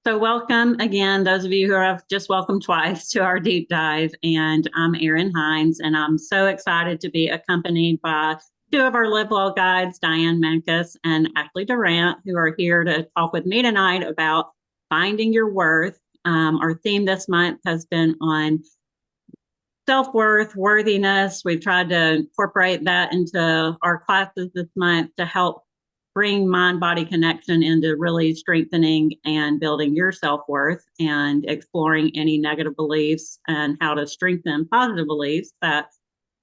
So welcome again, those of you who have just welcome twice to our deep dive. And I'm Erin Hines, and I'm so excited to be accompanied by two of our LiveWell guides, Diane Mancus and Ashley Durant, who are here to talk with me tonight about finding your worth. Our theme this month has been on self-worth, worthiness. We've tried to incorporate that into our classes this month to help bring mind-body connection into really strengthening and building your self-worth and exploring any negative beliefs and how to strengthen positive beliefs that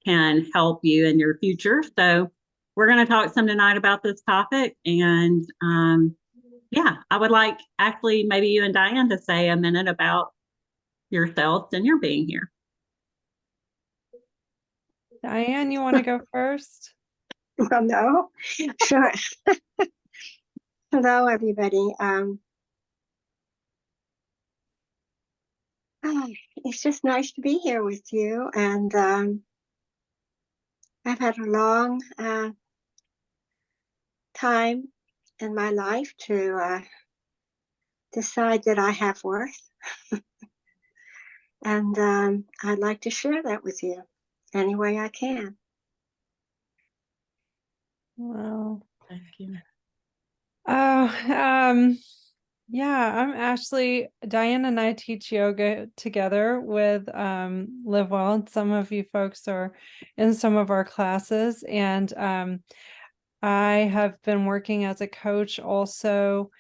can help you in your future. So we're going to talk some tonight about this topic. And yeah, I would like actually maybe you and Diane to say a minute about yourselves and your being here. Diane, you want to go first? Well, no, sure. Hello, everybody. It's just nice to be here with you, and I've had a long time in my life to decide that I have worth, and I'd like to share that with you any way I can. Wow. Thank you. Oh, yeah, I'm Ashley. Diane and I teach yoga together with LiveWell. Some of you folks are in some of our classes, and I have been working as a coach also,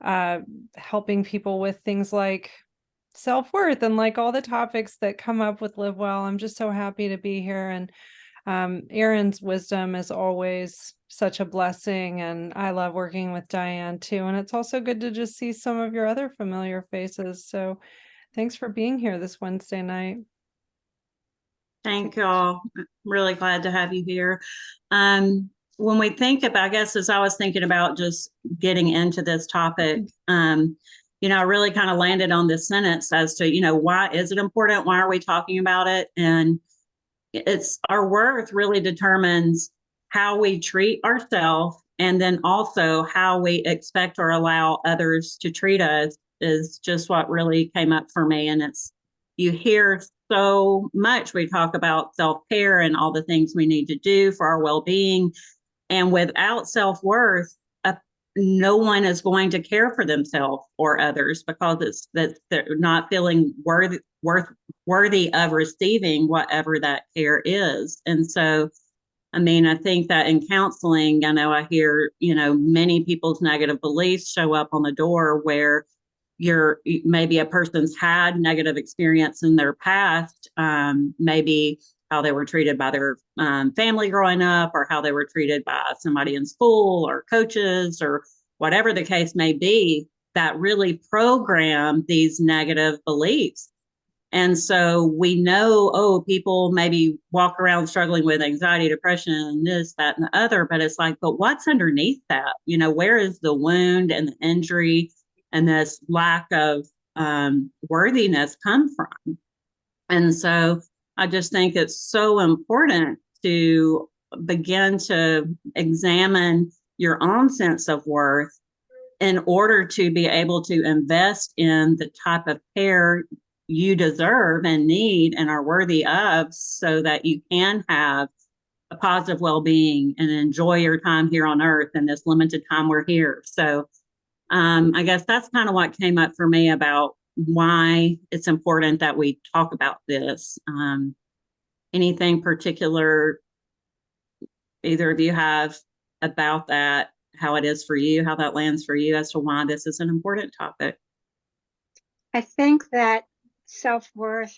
helping people with things like self-worth and like all the topics that come up with LiveWell. I'm just so happy to be here, and Erin's wisdom is always such a blessing, and I love working with Diane too. And it's also good to just see some of your other familiar faces. So thanks for being here this Wednesday night. Thank you all. Really glad to have you here. When we think about, I guess as I was thinking about just getting into this topic, I really kind of landed on this sentence as to, why is it important? Why are we talking about it? And it's our worth really determines how we treat ourselves, and then also how we expect or allow others to treat us is just what really came up for me. And you hear so much, we talk about self-care and all the things we need to do for our well-being. And without self-worth, no one is going to care for themselves or others, because they're not feeling worthy of receiving whatever that care is. And so, I think that in counseling, I know I hear, many people's negative beliefs show up on the door where maybe a person's had negative experience in their past, maybe how they were treated by their family growing up, or how they were treated by somebody in school or coaches or whatever the case may be, that really program these negative beliefs. And so we know, people maybe walk around struggling with anxiety, depression, and this, that, and the other, but it's like, but what's underneath that? Where is the wound and the injury and this lack of worthiness come from? And so I just think it's so important to begin to examine your own sense of worth in order to be able to invest in the type of care you deserve and need and are worthy of, so that you can have a positive well-being and enjoy your time here on earth in this limited time we're here. So I guess that's kind of what came up for me about why it's important that we talk about this. Anything particular either of you have about that, how it is for you, how that lands for you as to why this is an important topic? I think that self-worth,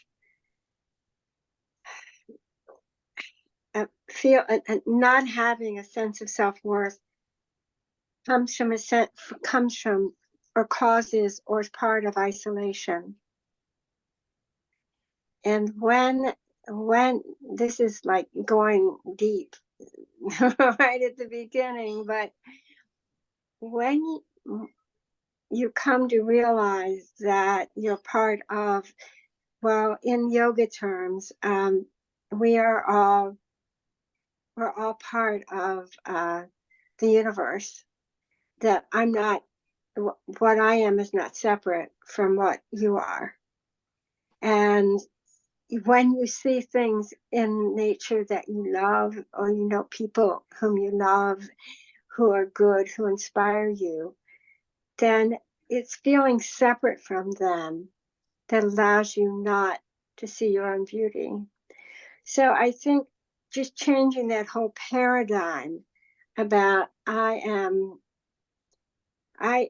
not having a sense of self-worth comes from or causes or is part of isolation. And when this is like going deep right at the beginning, but when you come to realize that you're part of, well, in yoga terms, we're all part of the universe, that I'm not what I am is not separate from what you are. And when you see things in nature that you love, or you know people whom you love, who are good, who inspire you, then it's feeling separate from them that allows you not to see your own beauty. So I think just changing that whole paradigm about I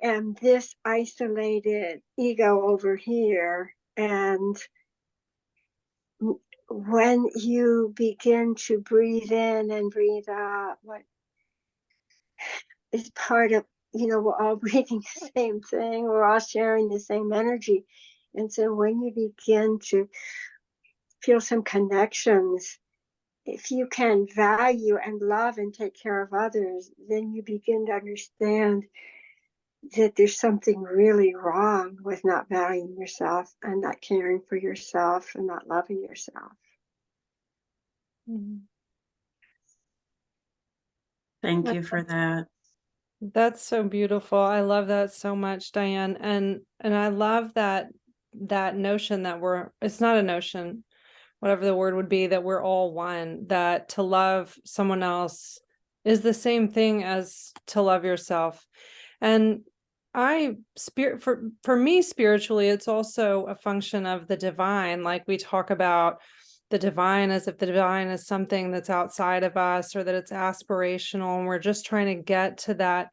am this isolated ego over here, and when you begin to breathe in and breathe out, what is part of, we're all breathing the same thing, we're all sharing the same energy. And so when you begin to feel some connections, if you can value and love and take care of others, then you begin to understand that there's something really wrong with not valuing yourself and not caring for yourself and not loving yourself. Mhm. Thank you for that. That's so beautiful. I love that so much, Diane. And I love that notion that it's not a notion, whatever the word would be, that we're all one, that to love someone else is the same thing as to love yourself. And for me, spiritually, it's also a function of the divine. Like we talk about the divine as if the divine is something that's outside of us, or that it's aspirational and we're just trying to get to that,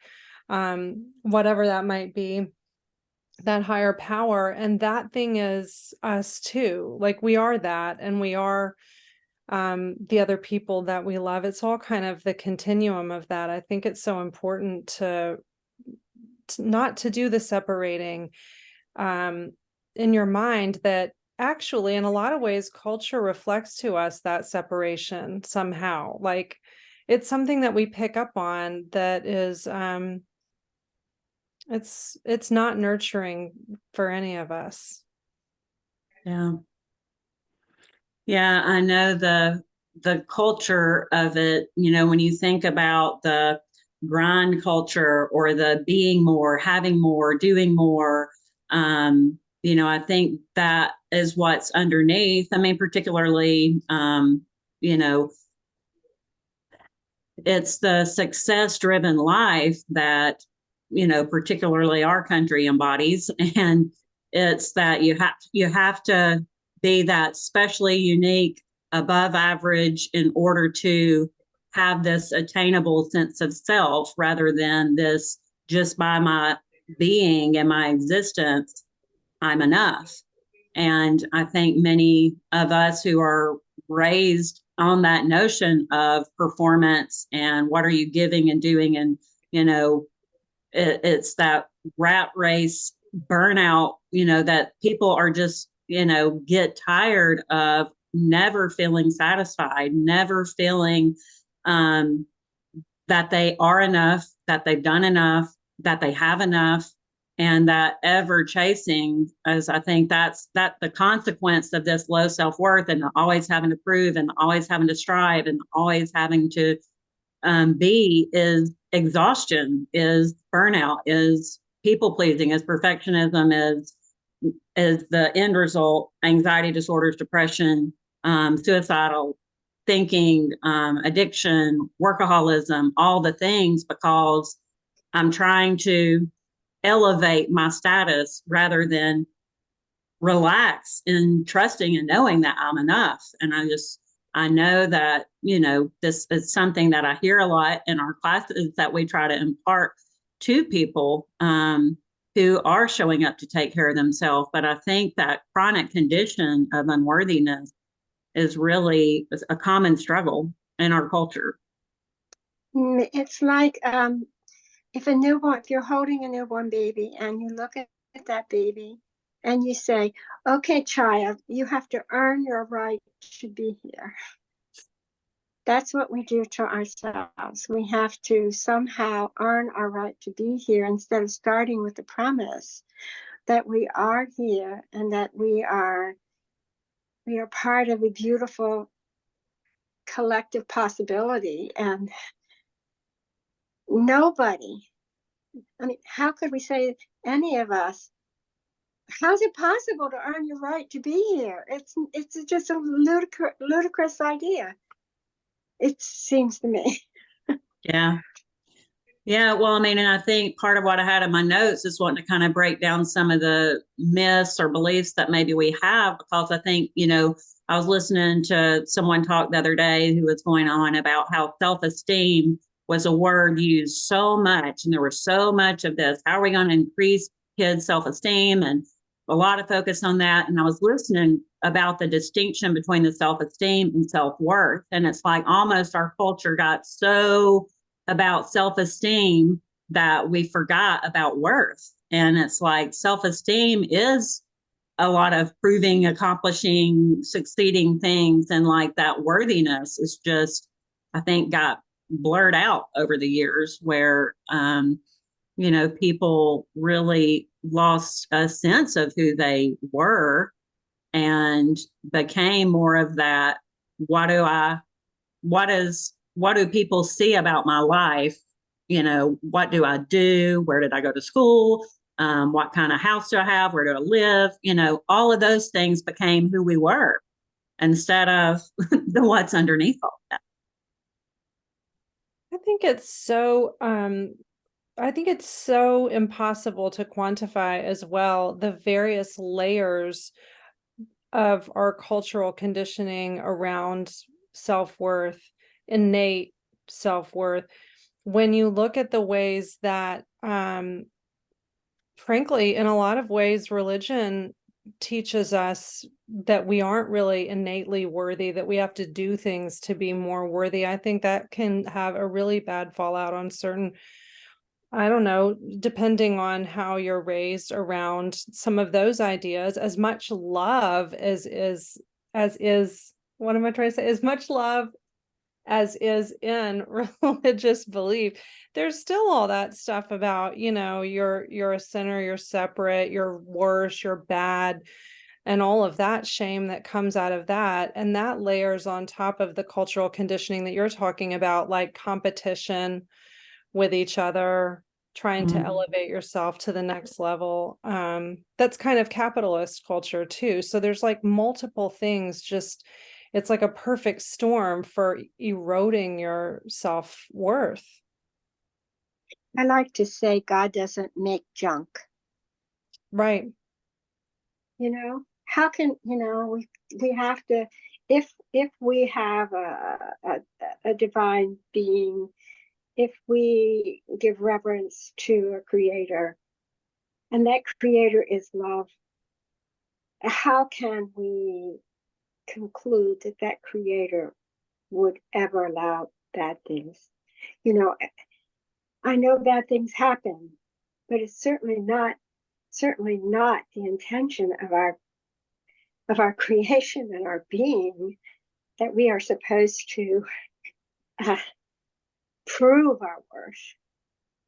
whatever that might be, that higher power. And that thing is us too. Like we are that, and we are the other people that we love. It's all kind of the continuum of that. I think it's so important to not to do the separating in your mind, that actually in a lot of ways culture reflects to us that separation somehow. Like it's something that we pick up on that is it's not nurturing for any of us. Yeah. Yeah, I know the culture of it, when you think about the grind culture or the being more, having more, doing more, I think that is what's underneath. I mean, particularly, it's the success driven life that, particularly our country embodies. And it's that you have to be that specially unique, above average, in order to have this attainable sense of self, rather than this just by my being and my existence, I'm enough. And I think many of us who are raised on that notion of performance and what are you giving and doing, and it's that rat race burnout, that people are just, get tired of never feeling satisfied, never feeling that they are enough, that they've done enough, that they have enough, and that ever chasing, as I think that's the consequence of this low self-worth, and always having to prove and always having to strive and always having to be, is exhaustion, is burnout, is people pleasing, is perfectionism, is the end result anxiety disorders, depression, suicidal thinking, addiction, workaholism, all the things, because I'm trying to elevate my status rather than relax and trusting and knowing that I'm enough. And I know that, this is something that I hear a lot in our classes that we try to impart to people who are showing up to take care of themselves. But I think that chronic condition of unworthiness is really a common struggle in our culture. It's like if you're holding a newborn baby and you look at that baby and you say, okay, child, you have to earn your right to be here. That's what we do to ourselves. We have to somehow earn our right to be here, instead of starting with the premise that we are here and that we are part of a beautiful collective possibility. And nobody I mean, how could we say, any of us, how's it possible to earn your right to be here? It's just a ludicrous idea. It seems to me. Yeah. Yeah, well, I mean, and I think part of what I had in my notes is wanting to kind of break down some of the myths or beliefs that maybe we have, because I think, I was listening to someone talk the other day who was going on about how self-esteem was a word used so much, and there was so much of this. How are we going to increase kids' self-esteem? And a lot of focus on that. And I was listening about the distinction between the self-esteem and self-worth. And it's like almost our culture got so about self-esteem that we forgot about worth. And it's like self-esteem is a lot of proving, accomplishing, succeeding things. And like that worthiness is just, I think, got blurred out over the years where, people really lost a sense of who they were and became more of that. What do people see about my life? What do I do? Where did I go to school? What kind of house do I have? Where do I live? All of those things became who we were instead of the what's underneath all that. I think it's so impossible to quantify as well the various layers of our cultural conditioning around self-worth, innate self-worth. When you look at the ways that, frankly, in a lot of ways, religion teaches us that we aren't really innately worthy, that we have to do things to be more worthy. I think that can have a really bad fallout on certain, I don't know, depending on how you're raised around some of those ideas. As much love what am I trying to say? As much love as is in religious belief, there's still all that stuff about, you're a sinner, you're separate, you're worse, you're bad, and all of that shame that comes out of that. And that layers on top of the cultural conditioning that you're talking about, like competition with each other, trying to elevate yourself to the next level. That's kind of capitalist culture too. So there's like multiple things, just it's like a perfect storm for eroding your self-worth. I like to say God doesn't make junk. Right. How can, we have to, if we have a divine being, if we give reverence to a creator, and that creator is love, how can we conclude that that creator would ever allow bad things? I know bad things happen, but it's certainly not the intention of our creation and our being that we are supposed to prove our worth.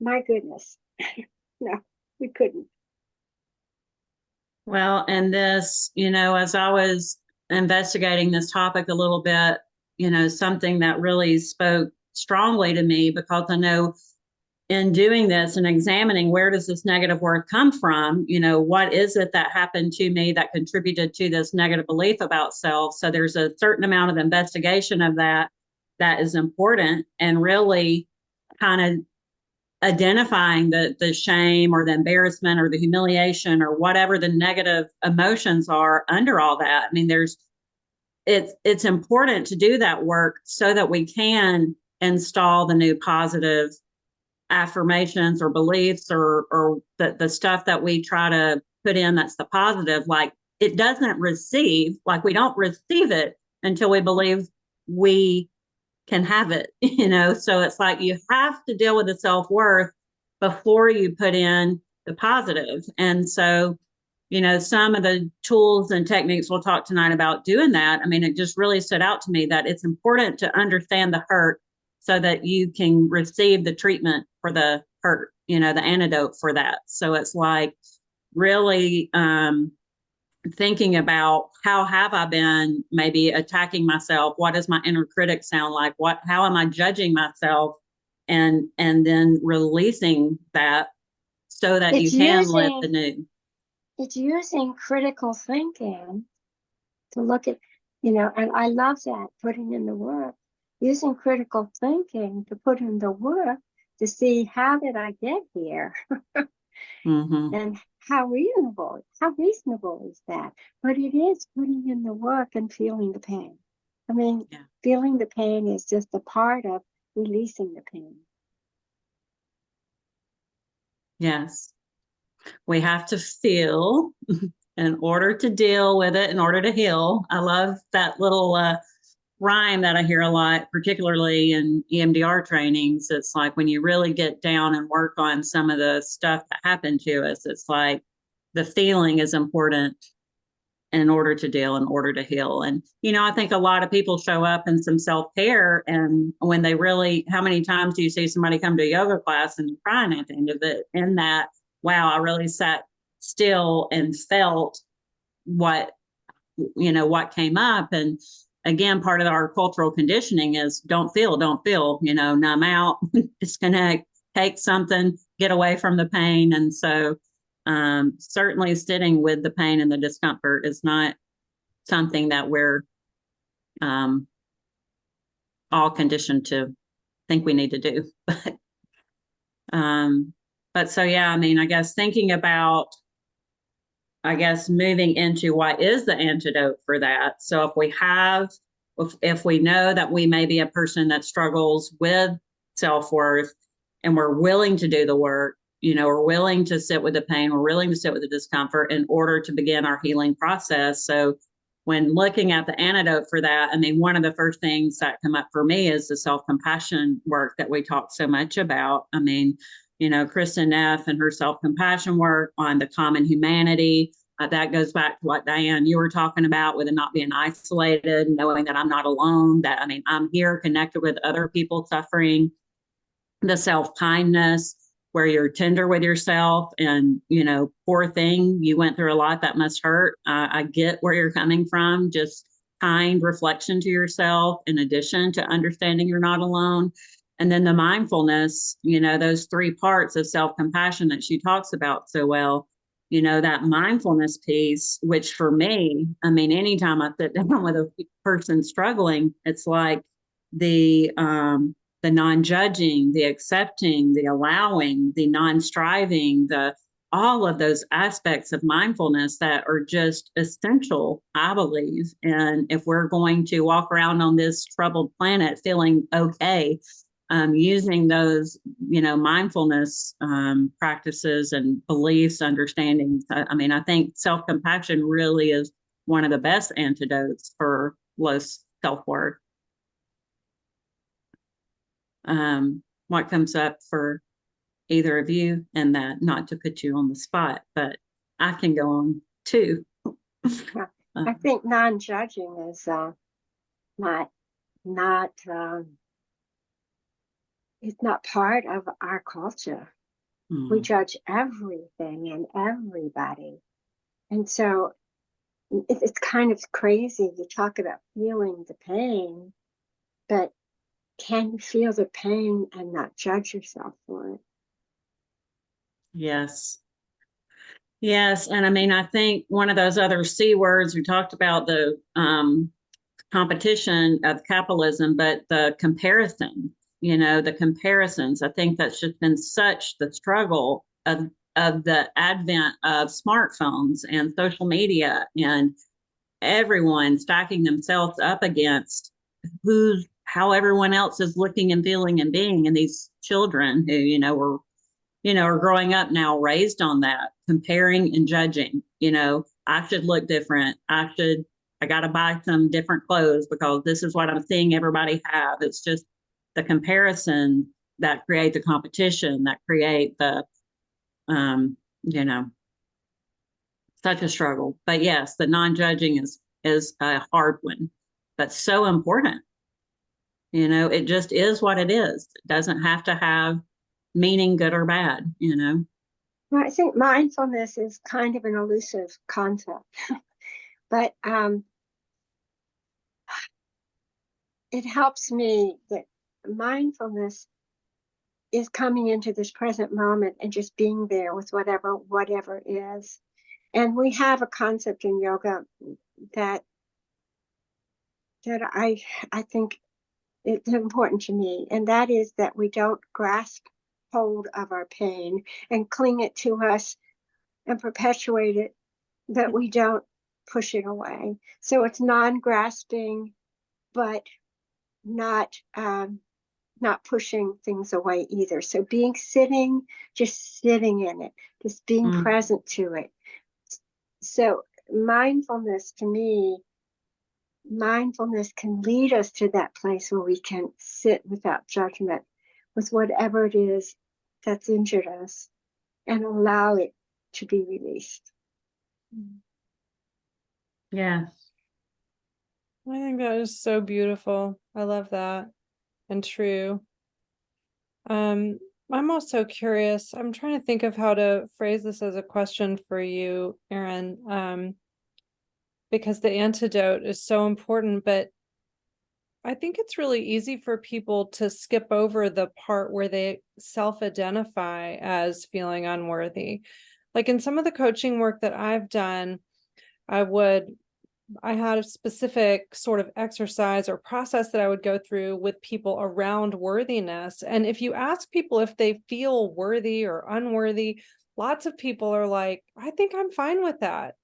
My goodness. No, we couldn't. Well, and this, as I was investigating this topic a little bit, something that really spoke strongly to me, because I know in doing this and examining where does this negative worth come from, what is it that happened to me that contributed to this negative belief about self? So there's a certain amount of investigation of that is important, and really kind of identifying the shame or the embarrassment or the humiliation or whatever the negative emotions are under all that. I mean, it's important to do that work so that we can install the new positive affirmations or beliefs or the stuff that we try to put in that's the positive. Like, it doesn't receive, like we don't receive it until we believe we can have it, so it's like you have to deal with the self-worth before you put in the positive. And so, some of the tools and techniques we'll talk tonight about doing that. I mean, it just really stood out to me that it's important to understand the hurt so that you can receive the treatment for the hurt, the antidote for that. So it's like really thinking about how have I been maybe attacking myself? What does my inner critic sound like? How am I judging myself? And then releasing that so that you It's can live the new. It's using critical thinking to look at, and I love that, putting in the work, using critical thinking to put in the work to see how did I get here Mm-hmm. and how reasonable is that? But it is putting in the work and feeling the pain. I mean, Yeah. feeling the pain is just a part of releasing the pain. Yes. We have to feel in order to deal with it, in order to heal. I love that little rhyme that I hear a lot, particularly in EMDR trainings. It's like when you really get down and work on some of the stuff that happened to us, it's like the feeling is important in order to deal, in order to heal. And, I think a lot of people show up in some self-care, and when they really, how many times do you see somebody come to a yoga class and crying at the end of it? In that, wow, I really sat still and felt what came up. And again, part of our cultural conditioning is don't feel, numb out, disconnect, take something, get away from the pain. And so certainly sitting with the pain and the discomfort is not something that we're all conditioned to think we need to do. But so, yeah, I mean, I guess thinking about, moving into what is the antidote for that. So if we know that we may be a person that struggles with self-worth, and we're willing to do the work, we're willing to sit with the pain, we're willing to sit with the discomfort in order to begin our healing process. So when looking at the antidote for that, I mean, one of the first things that come up for me is the self-compassion work that we talk so much about. I mean, Kristen Neff and her self-compassion work on the common humanity. That goes back to what, Diane, you were talking about with it not being isolated, knowing that I'm not alone, that, I mean, I'm here connected with other people suffering. The self-kindness, where you're tender with yourself and, poor thing, you went through a lot, that must hurt. I get where you're coming from. Just kind reflection to yourself, in addition to understanding you're not alone. And then the mindfulness, those three parts of self-compassion that she talks about so well, that mindfulness piece, which for me, I mean, anytime I sit down with a person struggling, it's like the non-judging, the accepting, the allowing, the non-striving, all of those aspects of mindfulness that are just essential, I believe. And if we're going to walk around on this troubled planet feeling okay, using those, mindfulness practices and beliefs, understandings. I mean, I think self-compassion really is one of the best antidotes for low self-worth. What comes up for either of you, and that, not to put you on the spot, but I can go on too. I think non-judging is it's not part of our culture. We judge everything and everybody. And so it's kind of crazy to talk about feeling the pain, but can you feel the pain and not judge yourself for it? Yes. Yes. And I mean, I think one of those other C words, we talked about the competition of capitalism, but the comparison, the comparisons. I think that's just been such the struggle of the advent of smartphones and social media, and everyone stacking themselves up against how everyone else is looking and feeling and being. And these children who, are growing up now raised on that, comparing and judging. I should look different. I got to buy some different clothes because this is what I'm seeing everybody have. It's just the comparison that create the competition, that create the, such a struggle. But yes, the non-judging is a hard one, but so important. It just is what it is. It doesn't have to have meaning, good or bad. Well, I think mindfulness is kind of an elusive concept, but it helps me that mindfulness is coming into this present moment and just being there with whatever is. And we have a concept in yoga that I think it's important to me, and that is that we don't grasp hold of our pain and cling it to us and perpetuate it, that we don't push it away. So it's non-grasping, but not pushing things away either. So just sitting in it, just being present to it. So mindfulness, to me, mindfulness can lead us to that place where we can sit without judgment with whatever it is that's injured us and allow it to be released. Yeah. I think that is so beautiful. I love that and true. I'm also curious. I'm trying to think of how to phrase this as a question for you, Erin, because the antidote is so important, but I think it's really easy for people to skip over the part where they self-identify as feeling unworthy. Like in some of the coaching work that I've done, I had a specific sort of exercise or process that I would go through with people around worthiness. And if you ask people if they feel worthy or unworthy, lots of people are like, I think I'm fine with that.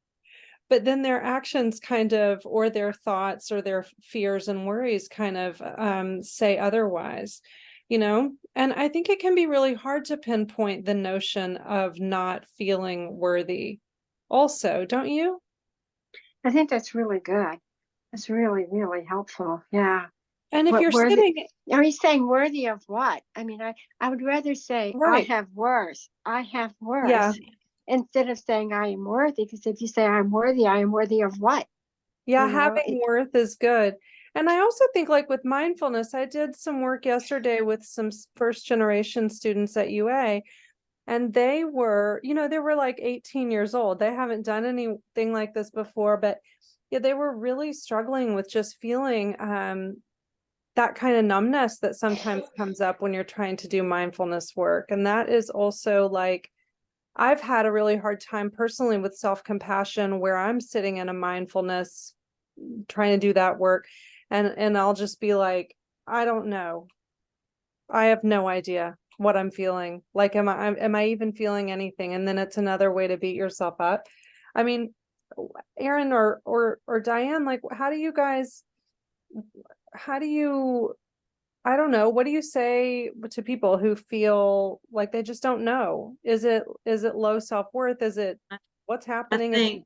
But then their actions kind of, or their thoughts or their fears and worries kind of say otherwise, And I think it can be really hard to pinpoint the notion of not feeling worthy also, don't you? I think that's really good. That's really, really helpful. Yeah. And if What you're worthy? sitting, Are you saying worthy of what? I mean, I would rather say I right, have worth. I have yeah, worth instead of saying I am worthy. Because if you say I'm worthy of what? yeah, You know, having worth is good. And I also think like with mindfulness, I did some work yesterday with some first generation students at UA, and they were like 18 years old. They haven't done anything like this before, but yeah, they were really struggling with just feeling that kind of numbness that sometimes comes up when you're trying to do mindfulness work. And that is also like, I've had a really hard time personally with self-compassion where I'm sitting in a mindfulness trying to do that work, and I'll just be like, I don't know. I have no idea what I'm feeling. Like, am I even feeling anything? And then it's another way to beat yourself up. I mean, Erin or Diane, like, how do you, I don't know, what do you say to people who feel like they just don't know? Is it low self-worth? Is it what's I happening? think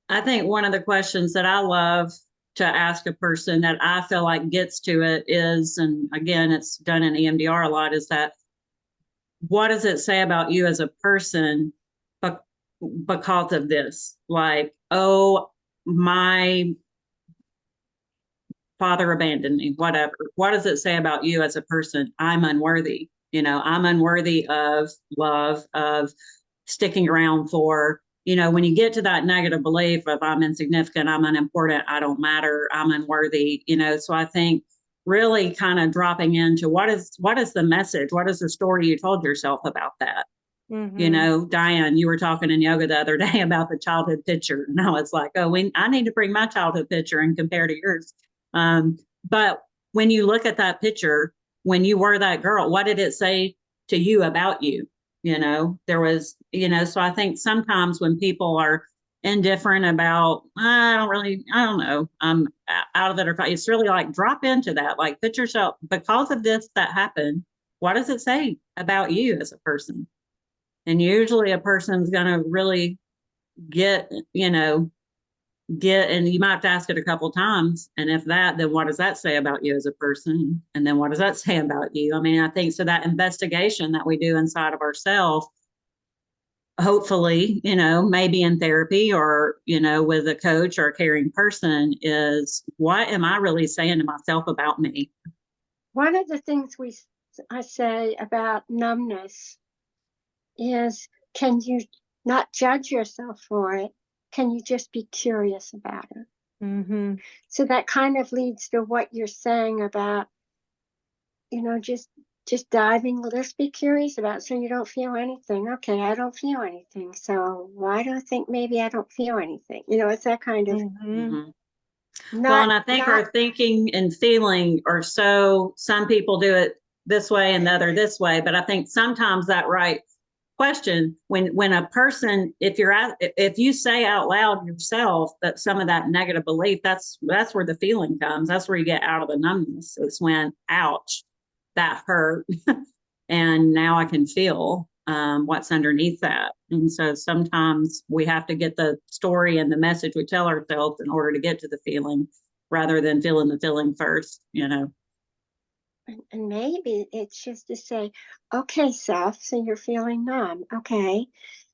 I think one of the questions that I love to ask a person that I feel like gets to it is, and again, it's done in EMDR a lot, is that what does it say about you as a person because of this? Like, oh, my father abandoned me, whatever. What does it say about you as a person? I'm unworthy. I'm unworthy of love, of sticking around for, when you get to that negative belief of I'm insignificant, I'm unimportant, I don't matter, I'm unworthy, so I think really kind of dropping into what is the message? What is the story you told yourself about that? Diane, you were talking in yoga the other day about the childhood picture. And I was like, oh, I need to bring my childhood picture and compare to yours. But when you look at that picture, when you were that girl, what did it say to you about you? There was, so I think sometimes when people are indifferent about, I don't know, out of it, or it's really like drop into that, like put yourself, because of this that happened, what does it say about you as a person? And usually a person's going to really get, and you might have to ask it a couple of times. And if that, then what does that say about you as a person? And then what does that say about you? I mean, I think so that investigation that we do inside of ourselves, hopefully, maybe in therapy or, with a coach or a caring person, is what am I really saying to myself about me? one of the things I say about numbness is, can you not judge yourself for it? Can you just be curious about it? So that kind of leads to what you're saying about, just just diving, let's be curious about, so you don't feel anything. Okay, I don't feel anything. So why do I think maybe I don't feel anything? It's that kind of Mhm. Well, not, and I think not, our thinking and feeling are so, some people do it this way and the other this way, but I think sometimes that right question, when a person, if you say out loud yourself that some of that negative belief, that's where the feeling comes. That's where you get out of the numbness. It's when, ouch, that hurt. And now I can feel what's underneath that. And so sometimes we have to get the story and the message we tell ourselves in order to get to the feeling, rather than feeling the feeling first. and maybe it's just to say, okay, self, so you're feeling numb. Okay.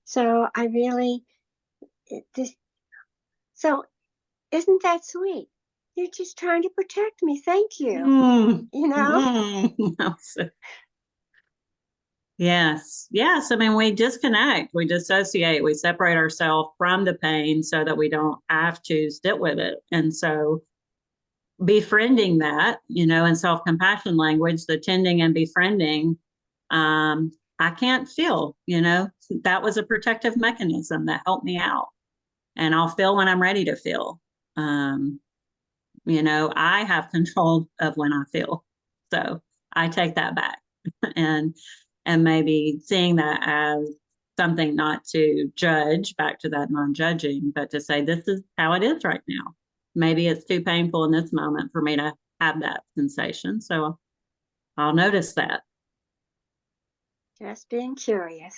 So I really, this, so isn't that sweet? You're just trying to protect me. Thank you. Mm, You know? mm. Yes. I mean, we disconnect, we dissociate, we separate ourselves from the pain so that we don't have to sit with it. And so befriending that, in self-compassion language, the tending and befriending, I can't feel, that was a protective mechanism that helped me out. And I'll feel when I'm ready to feel. I have control of when I feel. So I take that back. and and maybe seeing that as something not to judge, back to that non-judging, but to say, this is how it is right now. Maybe it's too painful in this moment for me to have that sensation. So I'll notice that. Just being curious.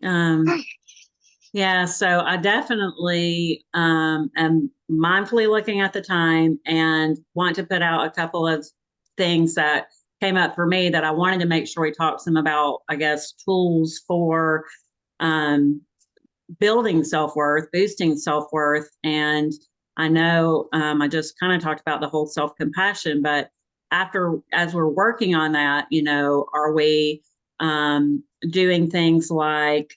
Um, yeah, so I definitely am mindfully looking at the time and want to put out a couple of things that came up for me that I wanted to make sure we talked some about, I guess, tools for um, building self-worth, boosting self-worth. And I know I just kind of talked about the whole self-compassion, but as we're working on that, are we doing things like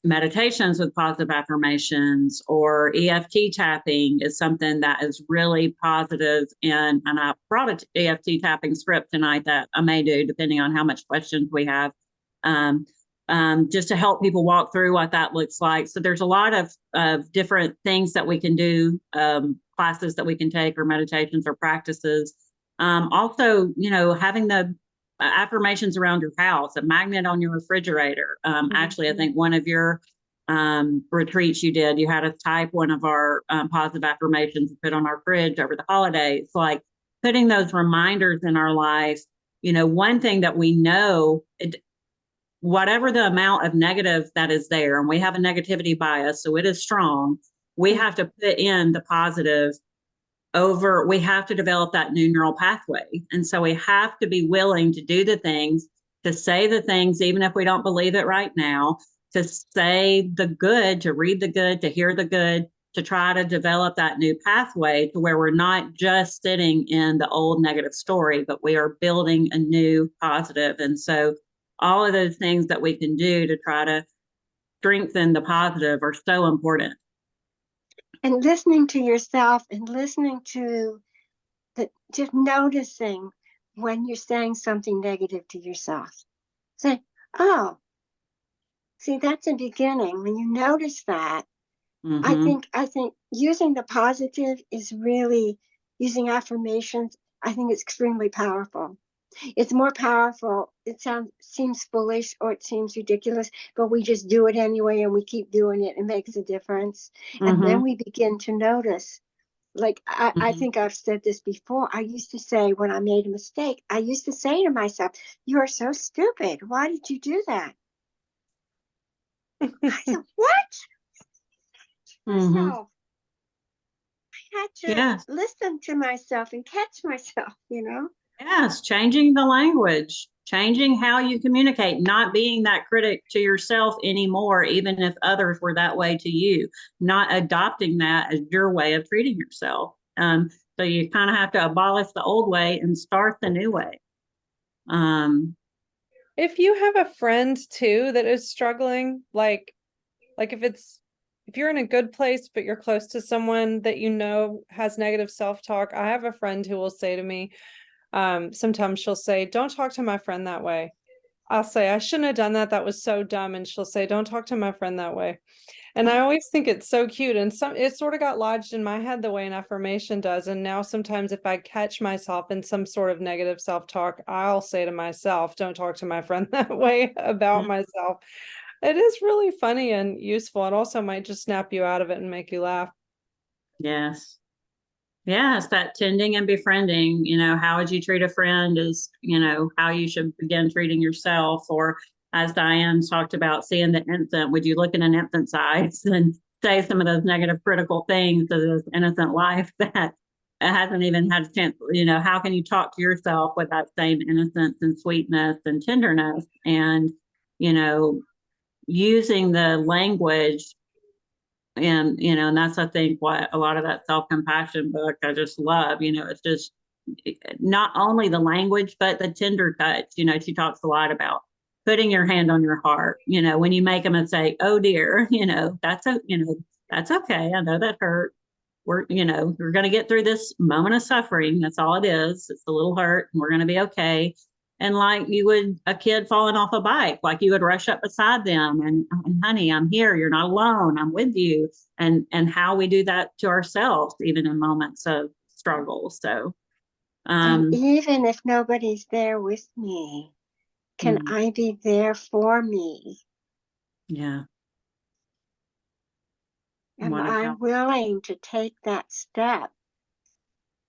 meditations with positive affirmations, or EFT tapping is something that is really positive. And I brought an EFT tapping script tonight that I may do depending on how much questions we have. Just to help people walk through what that looks like. So there's a lot of different things that we can do, classes that we can take, or meditations or practices. Also, having the affirmations around your house, a magnet on your refrigerator. Actually, I think one of your retreats you did, you had us type one of our positive affirmations and put on our fridge over the holidays. Like putting those reminders in our life. One thing that we know, whatever the amount of negative that is there, and we have a negativity bias, so it is strong, we have to put in the positive we have to develop that new neural pathway. And so we have to be willing to do the things, to say the things, even if we don't believe it right now, to say the good, to read the good, to hear the good, to try to develop that new pathway to where we're not just sitting in the old negative story, but we are building a new positive. And so all of those things that we can do to try to strengthen the positive are so important. And listening to yourself, and listening to just noticing when you're saying something negative to yourself. Say, oh, see, that's a beginning. When you notice that, Mm-hmm. I think using the positive is really, using affirmations, I think it's extremely powerful. It's more powerful. It seems foolish, or it seems ridiculous, but we just do it anyway, and we keep doing it. It makes a difference. And then we begin to notice. Like I think I've said this before. I used to say, when I made a mistake, I used to say to myself, "You are so stupid. Why did you do that?" I said, "What?" Myself. I had to Yes. listen to myself and catch myself, Yes, changing the language, changing how you communicate, not being that critic to yourself anymore, even if others were that way to you, not adopting that as your way of treating yourself. So you kind of have to abolish the old way and start the new way. If you have a friend too that is struggling, like if you're in a good place, but you're close to someone that has negative self-talk, I have a friend who will say to me, Sometimes she'll say, don't talk to my friend that way. I'll say, I shouldn't have done that. That was so dumb. And she'll say, don't talk to my friend that way. And I always think it's so cute. And it sort of got lodged in my head the way an affirmation does. And now sometimes if I catch myself in some sort of negative self-talk, I'll say to myself, don't talk to my friend that way about myself. It is really funny and useful. It also might just snap you out of it and make you laugh. Yes. Yes, that tending and befriending, how would you treat a friend is, how you should begin treating yourself. Or as Diane talked about, seeing the infant, would you look in an infant's eyes and say some of those negative critical things to this innocent life that hasn't even had a chance, how can you talk to yourself with that same innocence and sweetness and tenderness? And, using the language and that's, I think, what a lot of that self-compassion book I just love. It's just not only the language, but the tender touch. She talks a lot about putting your hand on your heart, when you make a mistake, oh dear, that's okay. I know that hurt. We're going to get through this moment of suffering. That's all it is. It's a little hurt and we're going to be okay. And like you would a kid falling off a bike, like you would rush up beside them and honey, I'm here. You're not alone. I'm with you. And how we do that to ourselves, even in moments of struggle. So, and even if nobody's there with me, can I be there for me? Yeah. Am I willing to take that step?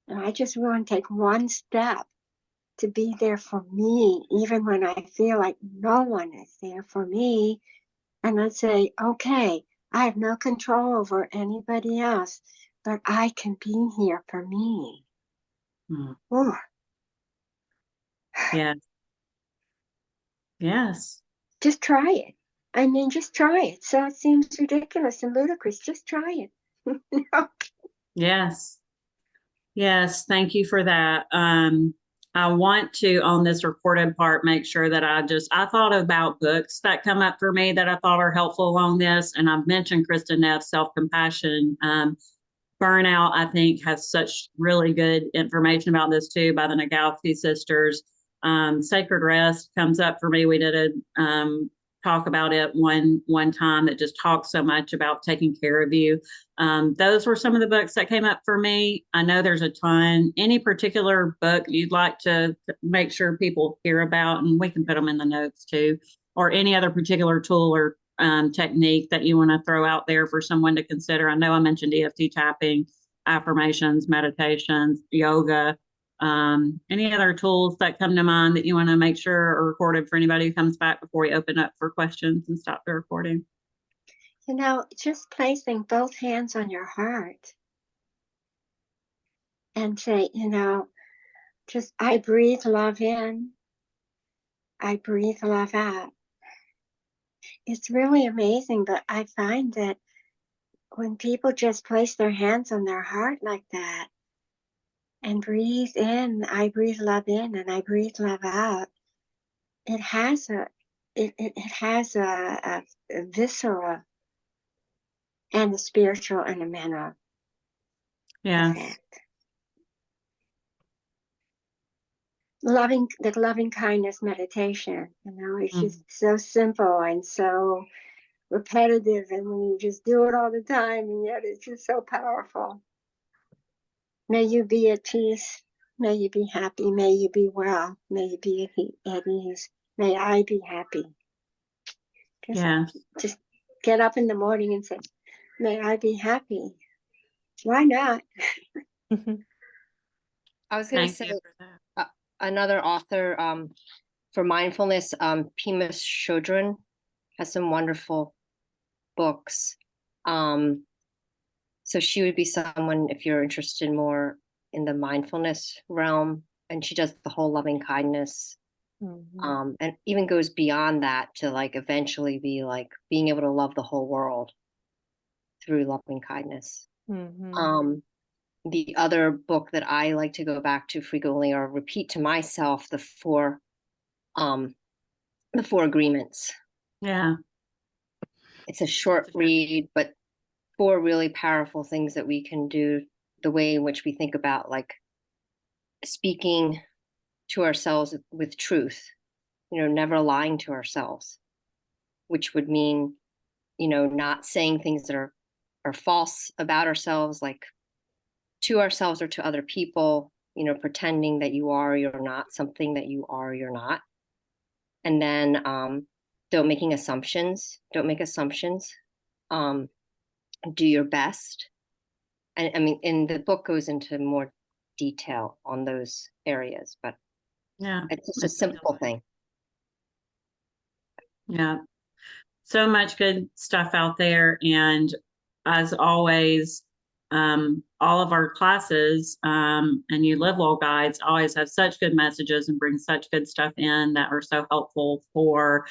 And I just want to take one step to be there for me, even when I feel like no one is there for me. And I'd say, okay, I have no control over anybody else, but I can be here for me. Oh. Yeah. Yes. Just try it. I mean, just try it. So it seems ridiculous and ludicrous. Just try it. Yes. Yes. Thank you for that. I want to, on this recorded part, make sure that I thought about books that come up for me that I thought are helpful along this. And I've mentioned Kristen Neff's Self-Compassion. Burnout, I think, has such really good information about this too, by the Nagalski sisters. Sacred Rest comes up for me. We did a talk about it one time that just talks so much about taking care of you. Those were some of the books that came up for me. I know there's a ton. Any particular book you'd like to make sure people hear about, and we can put them in the notes too, or any other particular tool or technique that you want to throw out there for someone to consider? I know I mentioned EFT tapping, affirmations, meditations, yoga. Any other tools that come to mind that you want to make sure are recorded for anybody who comes back before we open up for questions and stop the recording? Just placing both hands on your heart and say, just I breathe love in, I breathe love out. It's really amazing, but I find that when people just place their hands on their heart like that and breathe in, I breathe love in and I breathe love out, it has a visceral and a spiritual and a mental effect. The loving kindness meditation, it's just so simple and so repetitive, and when you just do it all the time, and yet it's just so powerful. May you be at peace. May you be happy. May you be well. May you be at ease. May I be happy. Just get up in the morning and say, may I be happy. Why not? I was going to say another author for mindfulness, Pema Chodron, has some wonderful books. So she would be someone if you're interested more in the mindfulness realm, and she does the whole loving kindness. And even goes beyond that to like eventually be like being able to love the whole world through loving kindness. The other book that I like to go back to frequently or repeat to myself, the four agreements. Yeah. It's a short read, but 4 really powerful things that we can do, the way in which we think about like speaking to ourselves with truth, never lying to ourselves, which would mean, not saying things that are false about ourselves, like to ourselves or to other people, pretending that you are or you're not something that you are or you're not. And then don't make assumptions. Do your best. And I mean, and the book goes into more detail on those areas, but Yeah. it's just a simple thing. Yeah. So much good stuff out there. And as always, all of our classes and you LiveWell guides always have such good messages and bring such good stuff in that are so helpful for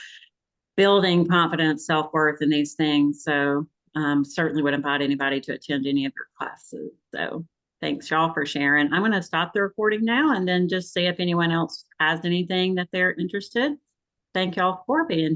building confidence, self-worth, and these things. So certainly would invite anybody to attend any of your classes. So thanks y'all for sharing. I'm going to stop the recording now and then just see if anyone else has anything that they're interested. Thank y'all for being here.